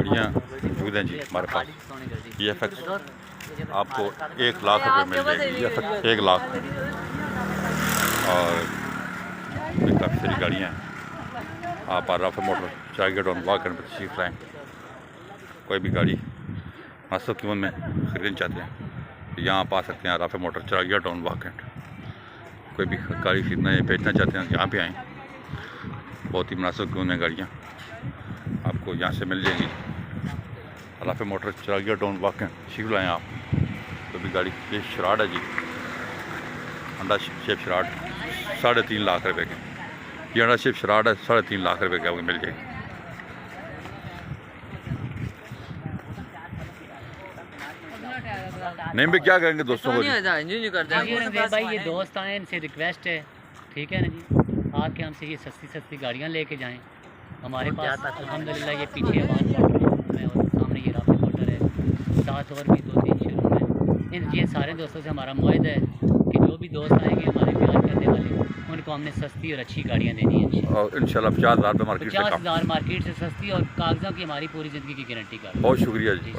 गाड़ियाँ मौजूद हैं जी हमारे पास। ये FX आपको 1 लाख रुपए मिल जाएगी। ये FX 1 लाख और काफ़ी सारी गाड़ियाँ हैं। आप राफे मोटर चार्गेट और वाकन पर तशरीफ लाएँ। कोई भी गाड़ी मुनासिब कीमत में खरीदना चाहते हैं तो यहाँ आप आ सकते हैं। राफे मोटर चार्गेट और वाकन कोई भी गाड़ी खरीदना या बेचना चाहते हैं यहाँ पे आएँ। बहुत ही मुनासिब कीमत में गाड़ियाँ आपको यहाँ से मिल जाएंगी। राफे मोटर चिरागिया टाउन वाकई शिव लाएँ आप। तो भी गाड़ी ये शराड है जी, अंडा शेप शराड 3.5 लाख रुपए के। ये अंडा शेप शराड है 3.5 लाख रुपए के आपको मिल जाएगी। नहीं भी क्या करेंगे दोस्तों को भाई, ये दोस्त आए, इनसे रिक्वेस्ट है, ठीक है ना जी, आके हमसे ये सस्ती गाड़ियाँ लेके जाएं। हमारे पास अल्हम्दुलिल्लाह ये पीछे आवाज़ में और सामने ये राफे मोटर है, साथ और भी 2-3 शोरूम है। ये सारे दोस्तों से हमारा मुआहदा है कि जो भी दोस्त आएंगे हमारे प्यार करने वाले, उनको हमने सस्ती और अच्छी गाड़ियाँ देनी है इंशाल्लाह। 50,000 मार्केट 50,000 मार्केट से सस्ती और कागज़ों की हमारी पूरी ज़िंदगी की गारंटी का। बहुत शुक्रिया जी।